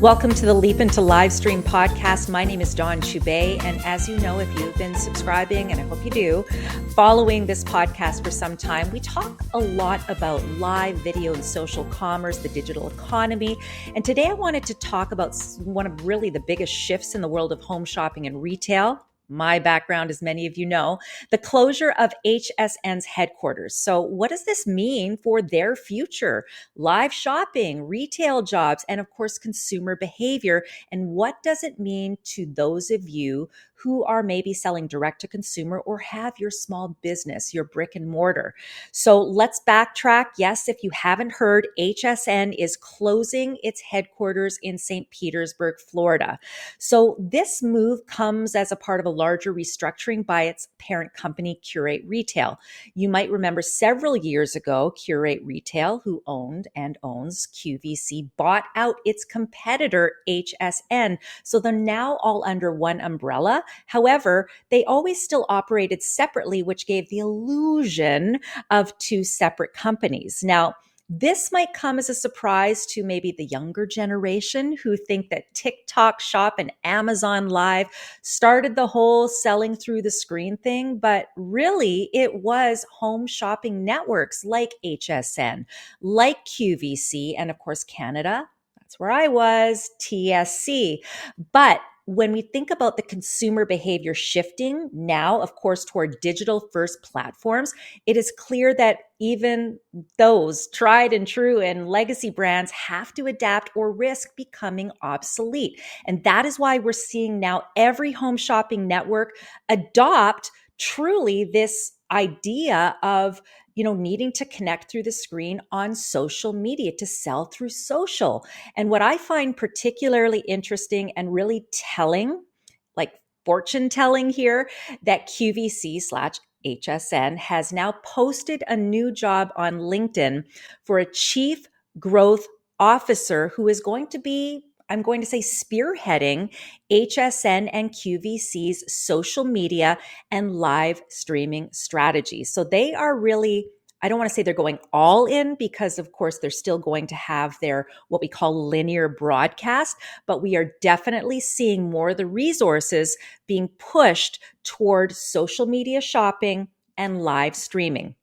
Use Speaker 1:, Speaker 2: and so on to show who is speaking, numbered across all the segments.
Speaker 1: Welcome to the Leap into Livestream podcast. My name is Dawn Choubet, and as you know, if you've been subscribing, and I hope you do, following this podcast for some time, we talk a lot about live video and social commerce, the digital economy. And today I wanted to talk about one of really the biggest shifts in the world of home shopping and retail. My background, as many of you know, the closure of HSN's headquarters. So what does this mean for their future? Live shopping, retail jobs, and of course, consumer behavior. And what does it mean to those of you who are maybe selling direct to consumer or have your small business, your brick and mortar? So let's backtrack. Yes, if you haven't heard, HSN is closing its headquarters in St. Petersburg, Florida. So this move comes as a part of a larger restructuring by its parent company, Curate Retail. You might remember several years ago, Curate Retail, who owned and owns QVC, bought out its competitor, HSN. So they're now all under one umbrella. However, they always still operated separately, which gave the illusion of two separate companies. Now, this might come as a surprise to maybe the younger generation who think that TikTok Shop and Amazon Live started the whole selling through the screen thing, but really it was home shopping networks like HSN, like QVC, and of course Canada. That's where I was, TSC. But when we think about the consumer behavior shifting now, of course, toward digital first platforms, it is clear that even those tried and true and legacy brands have to adapt or risk becoming obsolete. And that is why we're seeing now every home shopping network adopt truly this idea of needing to connect through the screen on social media to sell through social. And what I find particularly interesting and really telling, like fortune telling here, that QVC/HSN has now posted a new job on LinkedIn for a chief growth officer who is going to be, I'm going to say, spearheading HSN and QVC's social media and live streaming strategies. So they are really, I don't want to say they're going all in because of course they're still going to have their what we call linear broadcast, but we are definitely seeing more of the resources being pushed toward social media shopping and live streaming.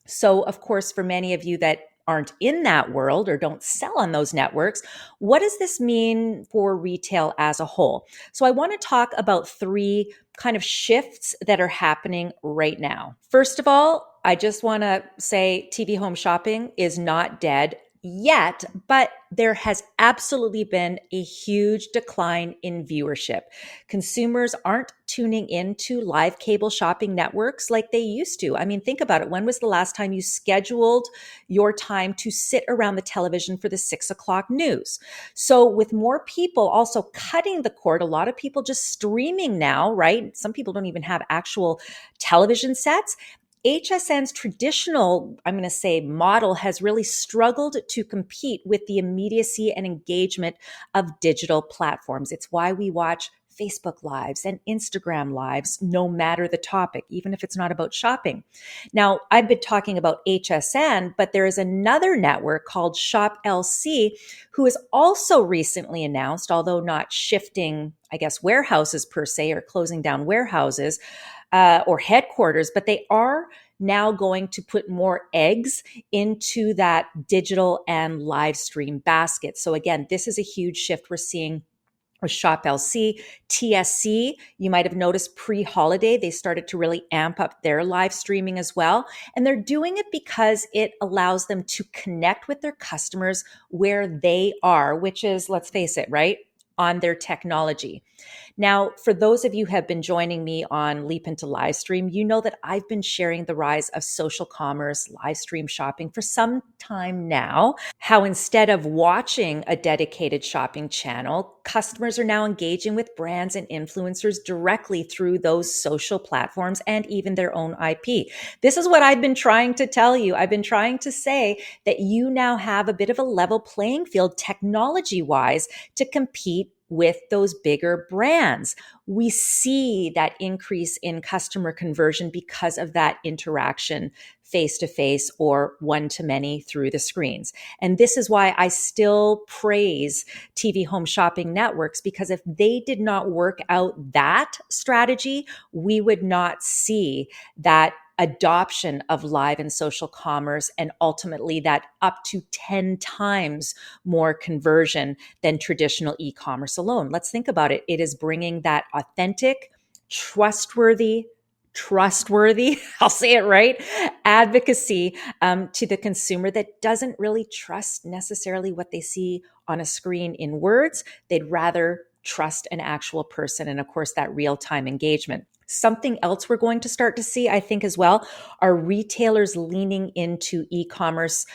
Speaker 1: So of course, for many of you that aren't in that world or don't sell on those networks, what does this mean for retail as a whole? So I want to talk about three kind of shifts that are happening right now. First of all, I just want to say TV home shopping is not dead yet, but there has absolutely been a huge decline in viewership. Consumers aren't tuning into live cable shopping networks like they used to. I mean, think about it. When was the last time you scheduled your time to sit around the television for the 6 o'clock news? So with more people also cutting the cord, a lot of people just streaming now, right? Some people don't even have actual television sets. HSN's traditional, I'm going to say, model has really struggled to compete with the immediacy and engagement of digital platforms. It's why we watch Facebook Lives and Instagram Lives, no matter the topic, even if it's not about shopping. Now, I've been talking about HSN, but there is another network called Shop LC who has also recently announced, although not shifting, I guess, warehouses per se or closing down warehouses, or headquarters, but they are now going to put more eggs into that digital and live stream basket. So again, this is a huge shift we're seeing with Shop LC. TSC, you might have noticed pre-holiday, they started to really amp up their live streaming as well. And they're doing it because it allows them to connect with their customers where they are, which is, let's face it, right, on their technology. Now, for those of you who have been joining me on Leap into Livestream, you know that I've been sharing the rise of social commerce, live stream shopping for some time now. How instead of watching a dedicated shopping channel, customers are now engaging with brands and influencers directly through those social platforms and even their own IP. This is what I've been trying to tell you. I've been trying to say that you now have a bit of a level playing field technology-wise to compete with those bigger brands. We see that increase in customer conversion because of that interaction face to face or one to many through the screens. And this is why I still praise TV home shopping networks, because if they did not work out that strategy, we would not see that adoption of live and social commerce, and ultimately that up to 10 times more conversion than traditional e-commerce alone. Let's think about it. It is bringing that authentic, trustworthy, I'll say it right, advocacy to the consumer that doesn't really trust necessarily what they see on a screen in words. They'd rather trust an actual person, and of course, that real-time engagement. Something else we're going to start to see, I think, as well, are retailers leaning into e-commerce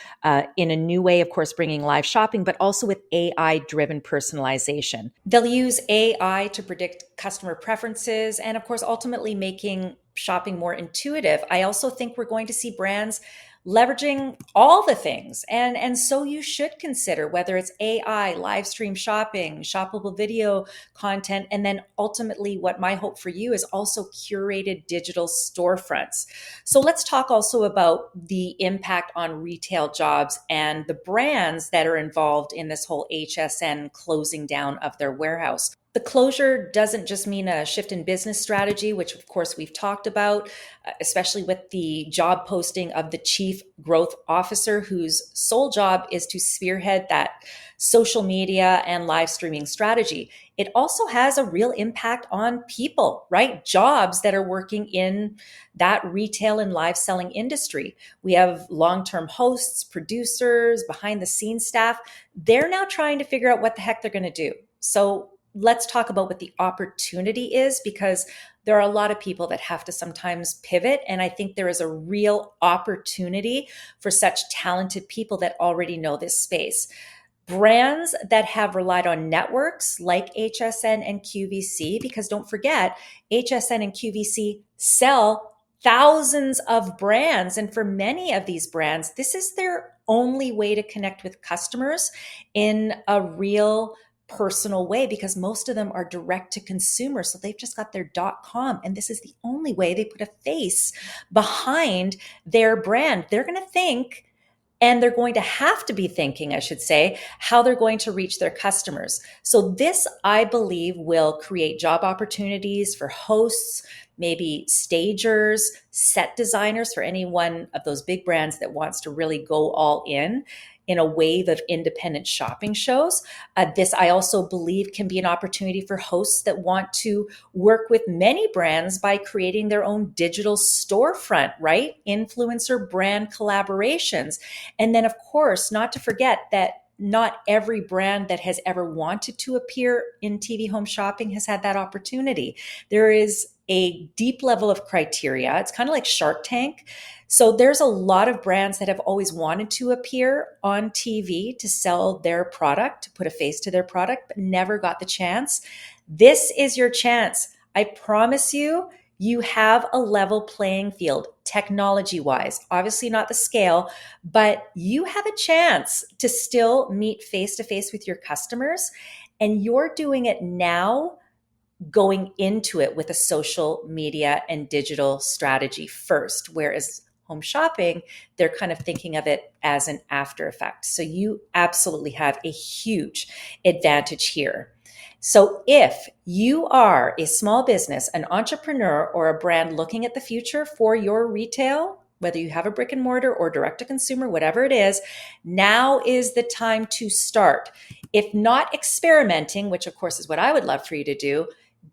Speaker 1: in a new way, of course, bringing live shopping, but also with AI-driven personalization. They'll use AI to predict customer preferences and, of course, ultimately making shopping more intuitive. I also think we're going to see brands leveraging all the things. And so you should consider whether it's AI, live stream shopping, shoppable video content, and then ultimately what my hope for you is also curated digital storefronts. So let's talk also about the impact on retail jobs and the brands that are involved in this whole HSN closing down of their warehouse. The closure doesn't just mean a shift in business strategy, which of course we've talked about, especially with the job posting of the chief growth officer, whose sole job is to spearhead that social media and live streaming strategy. It also has a real impact on people, right? Jobs that are working in that retail and live selling industry. We have long-term hosts, producers, behind the scenes staff. They're now trying to figure out what the heck they're going to do. So let's talk about what the opportunity is, because there are a lot of people that have to sometimes pivot. And I think there is a real opportunity for such talented people that already know this space. Brands that have relied on networks like HSN and QVC, because don't forget, HSN and QVC sell thousands of brands. And for many of these brands, this is their only way to connect with customers in a real personal way, because most of them are direct to consumer. So they've just got their .com, and this is the only way they put a face behind their brand. They're going to think, and they're going to have to be thinking, I should say, how they're going to reach their customers. So this, I believe, will create job opportunities for hosts, maybe stagers, set designers, for any one of those big brands that wants to really go all in a wave of independent shopping shows. This, I also believe, can be an opportunity for hosts that want to work with many brands by creating their own digital storefront, right? Influencer brand collaborations. And then, of course, not to forget that not every brand that has ever wanted to appear in TV home shopping has had that opportunity. There is a deep level of criteria. It's kind of like Shark Tank. So there's a lot of brands that have always wanted to appear on TV to sell their product, to put a face to their product, but never got the chance. This is your chance. I promise you, you have a level playing field technology-wise. Obviously not the scale, but you have a chance to still meet face-to-face with your customers, and you're doing it now, going into it with a social media and digital strategy first, whereas home shopping, they're kind of thinking of it as an after effect. So you absolutely have a huge advantage here. So if you are a small business, an entrepreneur, or a brand looking at the future for your retail, whether you have a brick and mortar or direct to consumer, whatever it is, now is the time to start. If not experimenting, which of course is what I would love for you to do,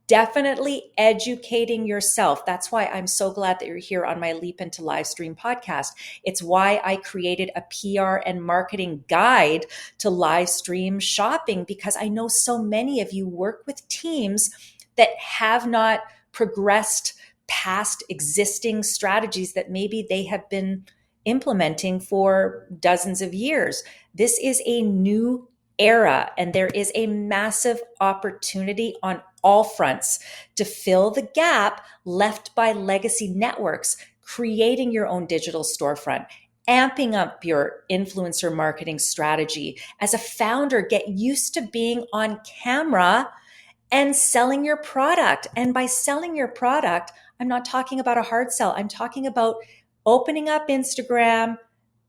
Speaker 1: definitely educating yourself. That's why I'm so glad that you're here on my Leap into Livestream podcast. It's why I created a PR and marketing guide to live stream shopping, because I know so many of you work with teams that have not progressed past existing strategies that maybe they have been implementing for dozens of years. This is a new era, and there is a massive opportunity on all fronts to fill the gap left by legacy networks, creating your own digital storefront. amping up your influencer marketing strategy. As a founder, get used to being on camera and selling your product. And by selling your product, I'm not talking about a hard sell. I'm talking about opening up Instagram,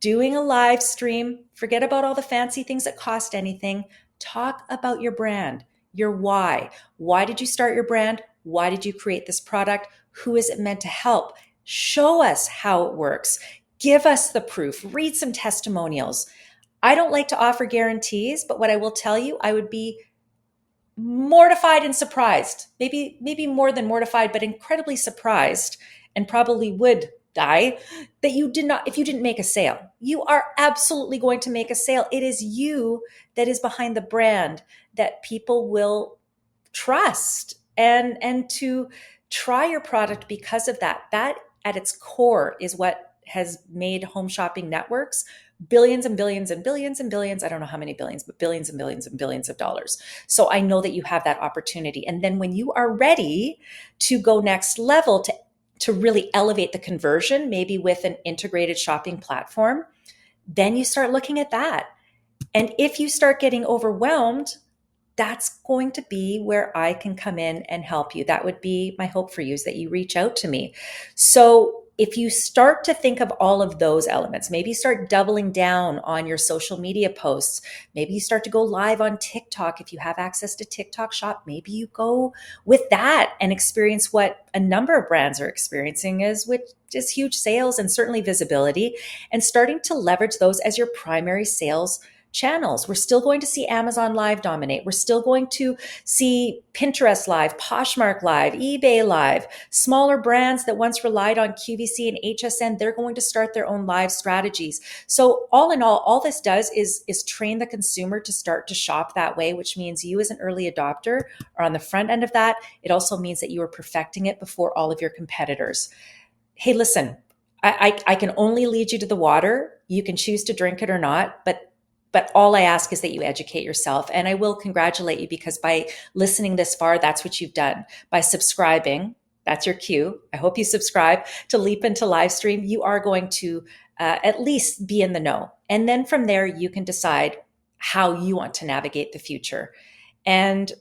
Speaker 1: doing a live stream. Forget about all the fancy things that cost anything. Talk about your brand, your why. Why did you start your brand? Why did you create this product? Who is it meant to help? Show us how it works. Give us the proof. Read some testimonials. I don't like to offer guarantees, but what I will tell you, I would be mortified and surprised, maybe more than mortified, but incredibly surprised, and probably would die that you did not, if you didn't make a sale. You are absolutely going to make a sale. It is you that is behind the brand that people will trust and to try your product because of that. That at its core is what has made home shopping networks billions and billions and billions and billions. I don't know how many billions, but billions and billions and billions of dollars. So I know that you have that opportunity. And then when you are ready to go next level to really elevate the conversion, maybe with an integrated shopping platform, then you start looking at that. And if you start getting overwhelmed, that's going to be where I can come in and help you. That would be my hope for you, is that you reach out to me. So if you start to think of all of those elements, maybe start doubling down on your social media posts. Maybe you start to go live on TikTok. If you have access to TikTok Shop, maybe you go with that and experience what a number of brands are experiencing, which is huge sales and certainly visibility, and starting to leverage those as your primary sales channels. We're still going to see Amazon Live dominate. We're still going to see Pinterest Live, Poshmark Live, eBay Live. Smaller brands that once relied on QVC and HSN, they're going to start their own live strategies. So all in all this does is train the consumer to start to shop that way, which means you as an early adopter are on the front end of that. It also means that you are perfecting it before all of your competitors. Hey, listen, I can only lead you to the water. You can choose to drink it or not, but all I ask is that you educate yourself. And I will congratulate you, because by listening this far, that's what you've done. By subscribing, that's your cue. I hope you subscribe to Leap into Livestream. You are going to at least be in the know. And then from there, you can decide how you want to navigate the future. And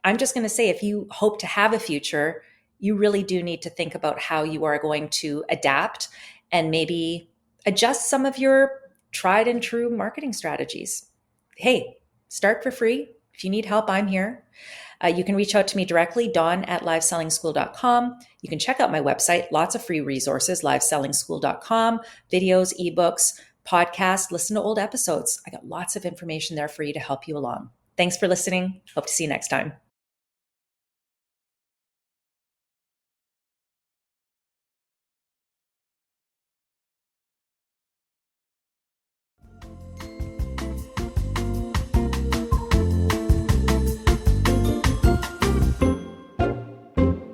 Speaker 1: I'm just going to say, if you hope to have a future, you really do need to think about how you are going to adapt and maybe adjust some of your tried and true marketing strategies. Hey, start for free. If you need help, I'm here. You can reach out to me directly, dawn@livesellingschool.com. You can check out my website, lots of free resources, livesellingschool.com, videos, ebooks, podcasts, listen to old episodes. I got lots of information there for you to help you along. Thanks for listening. Hope to see you next time.